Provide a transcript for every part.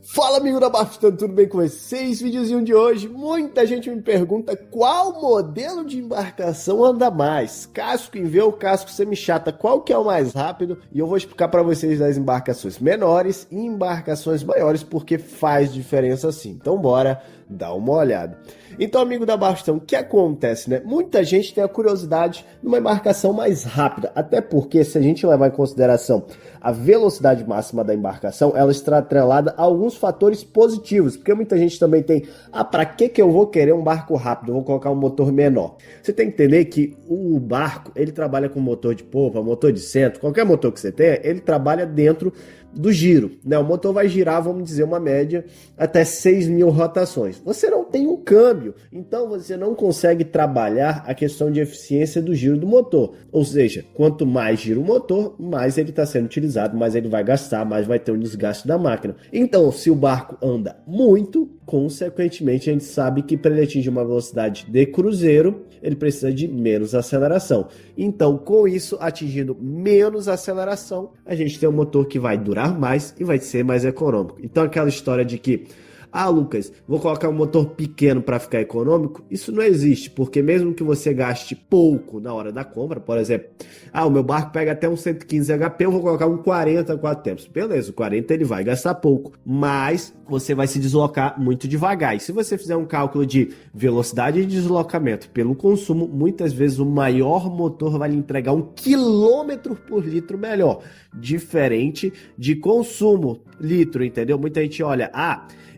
Fala, amigo da Bastante, tudo bem com vocês? Videozinho de hoje, muita gente me pergunta qual modelo de embarcação anda mais, casco em V ou casco semi-chata, qual que é o mais rápido? E eu vou explicar para vocês das embarcações menores e embarcações maiores, porque faz diferença sim. Então bora dar uma olhada. Então, amigo da Bastão, o que acontece, né? Muita gente tem a curiosidade numa embarcação mais rápida, até porque se a gente levar em consideração a velocidade máxima da embarcação, ela está atrelada a alguns fatores positivos, porque muita gente também tem, para que eu vou querer um barco rápido? Eu vou colocar um motor menor. Você tem que entender que o barco, ele trabalha com motor de polpa, motor de centro, qualquer motor que você tenha, ele trabalha dentro do giro, né? O motor vai girar, vamos dizer, uma média até 6.000 rotações. Você não tem um câmbio, então você não consegue trabalhar a questão de eficiência do giro do motor. Ou seja, quanto mais gira o motor, mais ele está sendo utilizado, mais ele vai gastar, mais vai ter um desgaste da máquina. Então, se o barco anda muito, consequentemente, a gente sabe que para ele atingir uma velocidade de cruzeiro, ele precisa de menos aceleração. Então, com isso, atingindo menos aceleração, a gente tem um motor que vai durar mais e vai ser mais econômico. Então, aquela história de que Lucas, vou colocar um motor pequeno para ficar econômico, isso não existe, porque mesmo que você gaste pouco na hora da compra, por exemplo, o meu barco pega até um 115 HP, eu vou colocar um 40 4 tempos. Beleza, o 40 ele vai gastar pouco, mas você vai se deslocar muito devagar. E se você fizer um cálculo de velocidade de deslocamento pelo consumo, muitas vezes o maior motor vai lhe entregar 1 km por litro melhor, diferente de consumo litro, entendeu? Muita gente olha,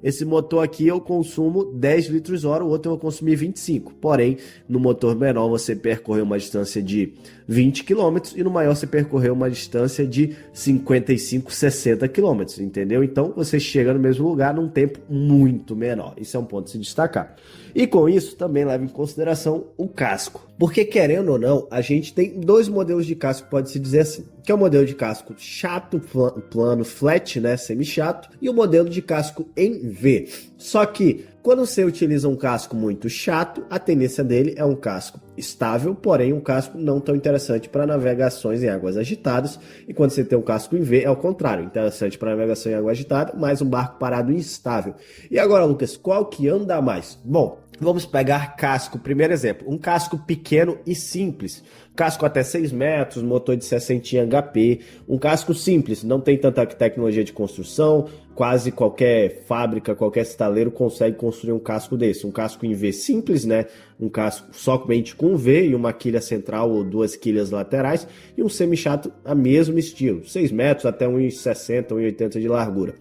esse motor aqui eu consumo 10 litros hora, o outro eu vou consumir 25. Porém, no motor menor você percorreu uma distância de 20 km e no maior você percorreu uma distância de 55, 60 km, entendeu? Então você chega no mesmo lugar num tempo muito menor. Isso é um ponto a se destacar. E com isso também leva em consideração o casco. Porque querendo ou não, a gente tem dois modelos de casco, pode-se dizer assim, que é o modelo de casco chato, plano, flat, né, semi-chato, e o modelo de casco em V. Só que quando você utiliza um casco muito chato, a tendência dele é um casco estável, porém um casco não tão interessante para navegações em águas agitadas. E quando você tem um casco em V, é o contrário, interessante para navegação em água agitada, mas um barco parado e instável. E agora, Lucas, qual que anda mais? Bom, vamos pegar casco, primeiro exemplo, um casco pequeno e simples. Casco até 6 metros, motor de 60 HP, um casco simples, não tem tanta tecnologia de construção, quase qualquer fábrica, qualquer estaleiro consegue construir um casco desse. Um casco em V simples, né? Um casco somente com V e uma quilha central ou 2 quilhas laterais, e um semi-chato a mesmo estilo, 6 metros até 1,60, 1,80 de largura.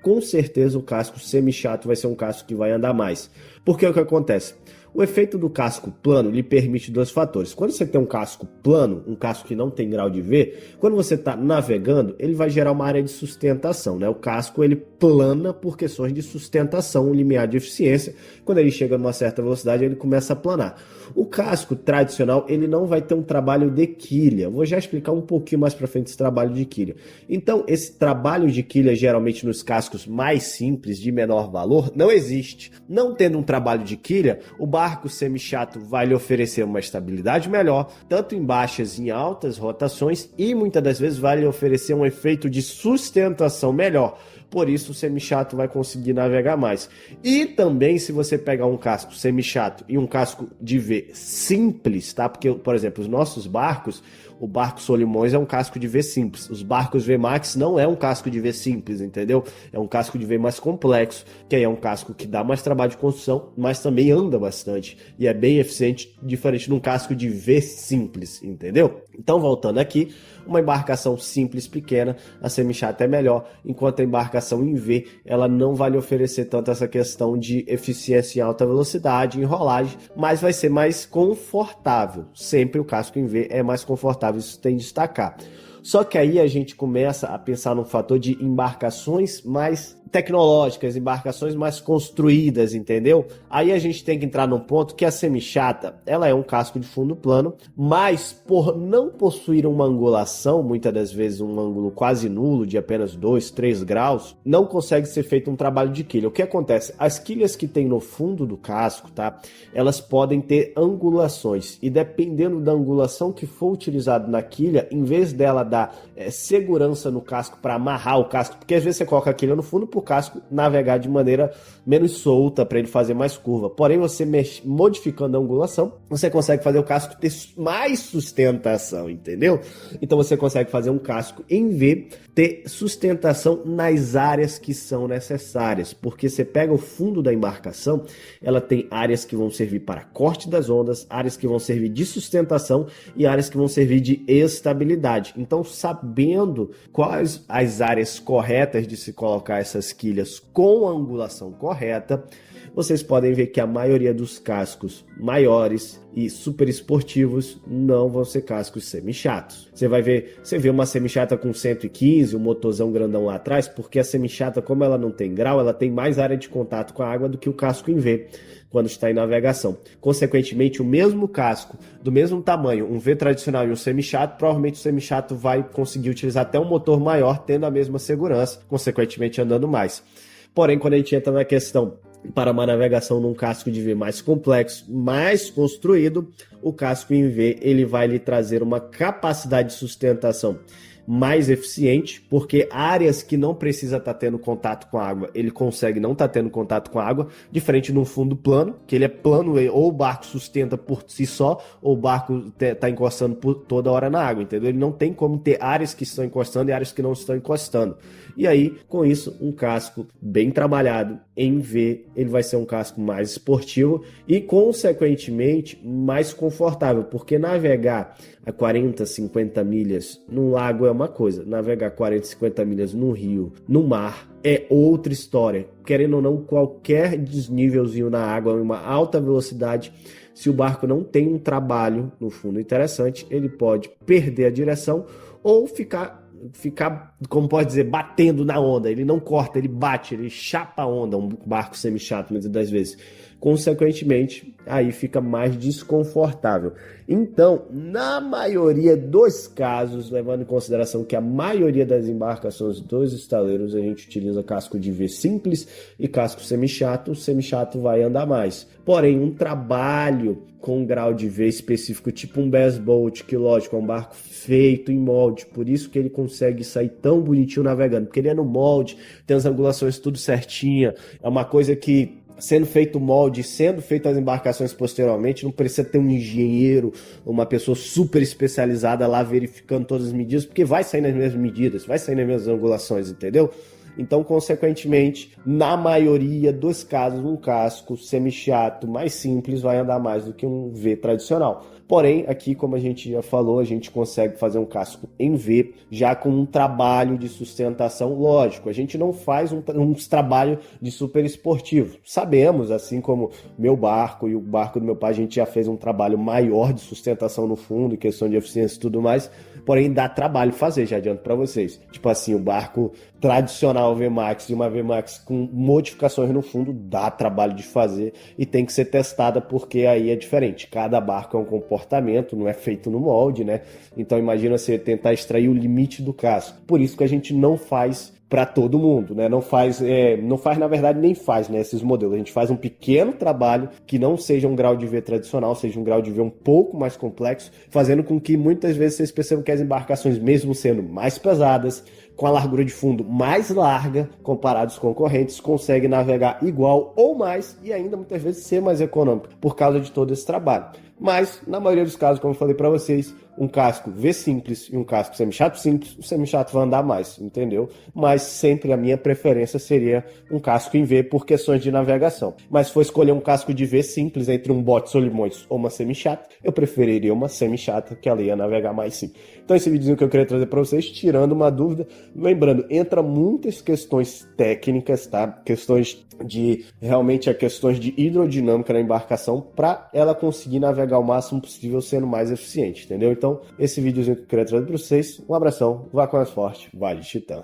Com certeza o casco semi-chato vai ser um casco que vai andar mais. Porque o que acontece? O efeito do casco plano lhe permite dois fatores. Quando você tem um casco plano, um casco que não tem grau de V, quando você está navegando, ele vai gerar uma área de sustentação, né? O casco ele plana por questões de sustentação, um limiar de eficiência. Quando ele chega numa certa velocidade, ele começa a planar. O casco tradicional, ele não vai ter um trabalho de quilha. Eu vou já explicar um pouquinho mais para frente esse trabalho de quilha. Então, esse trabalho de quilha, geralmente nos cascos mais simples, de menor valor, não existe. Não tendo um trabalho de quilha, o barco semi-chato vai lhe oferecer uma estabilidade melhor, tanto em baixas e em altas rotações, e muitas das vezes vai lhe oferecer um efeito de sustentação melhor. Por isso o semi-chato vai conseguir navegar mais. E também se você pegar um casco semi-chato e um casco de V simples, tá? Porque, por exemplo, os nossos barcos, o barco Solimões é um casco de V simples. Os barcos V-Max não é um casco de V simples, entendeu? É um casco de V mais complexo, que aí é um casco que dá mais trabalho de construção, mas também anda bastante. E é bem eficiente, diferente de um casco de V simples, entendeu? Então, voltando aqui, uma embarcação simples, pequena, a semi-chata é melhor, enquanto a embarcação em V, ela não vai lhe oferecer tanto essa questão de eficiência em alta velocidade, em rolagem, mas vai ser mais confortável. Sempre o casco em V é mais confortável, isso tem de destacar. Só que aí a gente começa a pensar no fator de embarcações mais tecnológicas, embarcações mais construídas, entendeu? Aí a gente tem que entrar num ponto que a semi-chata, ela é um casco de fundo plano, mas por não possuir uma angulação, muitas das vezes um ângulo quase nulo, de apenas 2, 3 graus, não consegue ser feito um trabalho de quilha. O que acontece? As quilhas que tem no fundo do casco, tá? Elas podem ter angulações, e dependendo da angulação que for utilizado na quilha, em vez dela dar segurança no casco para amarrar o casco, porque às vezes você coloca a quilha no fundo, o casco navegar de maneira menos solta, para ele fazer mais curva. Porém, você modificando a angulação, você consegue fazer o casco ter mais sustentação, entendeu? Então você consegue fazer um casco em V ter sustentação nas áreas que são necessárias, porque você pega o fundo da embarcação, ela tem áreas que vão servir para corte das ondas, áreas que vão servir de sustentação e áreas que vão servir de estabilidade. Então, sabendo quais as áreas corretas de se colocar essas quilhas com a angulação correta, vocês podem ver que a maioria dos cascos maiores e super esportivos não vão ser cascos semi-chatos. Você vê uma semi-chata com 115, um motorzão grandão lá atrás, porque a semi-chata, como ela não tem grau, ela tem mais área de contato com a água do que o casco em V, quando está em navegação. Consequentemente, o mesmo casco, do mesmo tamanho, um V tradicional e um semi-chato, provavelmente o semi-chato vai conseguir utilizar até um motor maior, tendo a mesma segurança, consequentemente andando mais. Porém, quando a gente entra na questão para uma navegação num casco de V mais complexo, mais construído, o casco em V ele vai lhe trazer uma capacidade de sustentação mais eficiente, porque áreas que não precisa estar tendo contato com a água, ele consegue não estar tendo contato com a água, diferente de um fundo plano, que ele é plano, ou o barco sustenta por si só, ou o barco está encostando por toda hora na água, entendeu? Ele não tem como ter áreas que estão encostando e áreas que não estão encostando. E aí, com isso, um casco bem trabalhado em V, ele vai ser um casco mais esportivo e, consequentemente, mais confortável, porque navegar a 40, 50 milhas num lago é uma coisa, navegar 40, 50 milhas num rio, no mar, é outra história. Querendo ou não, qualquer desnívelzinho na água, uma alta velocidade, se o barco não tem um trabalho no fundo interessante, ele pode perder a direção ou ficar, como pode dizer, batendo na onda. Ele não corta, ele bate, ele chapa a onda, um barco semi-chato, muitas das vezes. Consequentemente, aí fica mais desconfortável. Então, na maioria dos casos, levando em consideração que a maioria das embarcações dos estaleiros, a gente utiliza casco de V simples e casco semi-chato, o semi-chato vai andar mais. Porém, um trabalho com um grau de V específico, tipo um bass boat, que lógico, é um barco feito em molde, por isso que ele consegue sair tão bonitinho navegando, porque ele é no molde, tem as angulações tudo certinha, é uma coisa que, sendo feito o molde, sendo feitas as embarcações posteriormente, não precisa ter um engenheiro, uma pessoa super especializada lá verificando todas as medidas, porque vai sair nas mesmas medidas, vai sair nas mesmas angulações, entendeu? Então, consequentemente, na maioria dos casos, um casco semi-chato mais simples vai andar mais do que um V tradicional. Porém, aqui, como a gente já falou, a gente consegue fazer um casco em V, já com um trabalho de sustentação lógico. A gente não faz um trabalho de super esportivo. Sabemos, assim como meu barco e o barco do meu pai, a gente já fez um trabalho maior de sustentação no fundo, questão de eficiência e tudo mais. Porém, dá trabalho fazer, já adianto para vocês. Tipo assim, o barco tradicional VMAX e uma VMAX com modificações no fundo, dá trabalho de fazer e tem que ser testada, porque aí é diferente. Cada barco é um comportamento, não é feito no molde, né? Então imagina você tentar extrair o limite do casco. Por isso que a gente não faz para todo mundo, né? Não faz, na verdade, nem faz, né, esses modelos. A gente faz um pequeno trabalho que não seja um grau de V tradicional, seja um grau de V um pouco mais complexo, fazendo com que muitas vezes vocês percebam que as embarcações, mesmo sendo mais pesadas, com a largura de fundo mais larga, comparados com concorrentes, conseguem navegar igual ou mais e ainda muitas vezes ser mais econômico por causa de todo esse trabalho. Mas, na maioria dos casos, como eu falei para vocês, um casco V simples e um casco semi-chato simples, o semi-chato vai andar mais, entendeu? Mas sempre a minha preferência seria um casco em V por questões de navegação. Mas se for escolher um casco de V simples entre um bote Solimões ou uma semi-chata, eu preferiria uma semi-chata, que ela ia navegar mais sim. Então esse videozinho que eu queria trazer para vocês, tirando uma dúvida, lembrando, entra muitas questões técnicas, tá? Questões de, realmente, questões de hidrodinâmica na embarcação para ela conseguir navegar o máximo possível sendo mais eficiente, entendeu? Então, esse videozinho que eu queria trazer para vocês, um abração, vá com mais forte, vale Titã.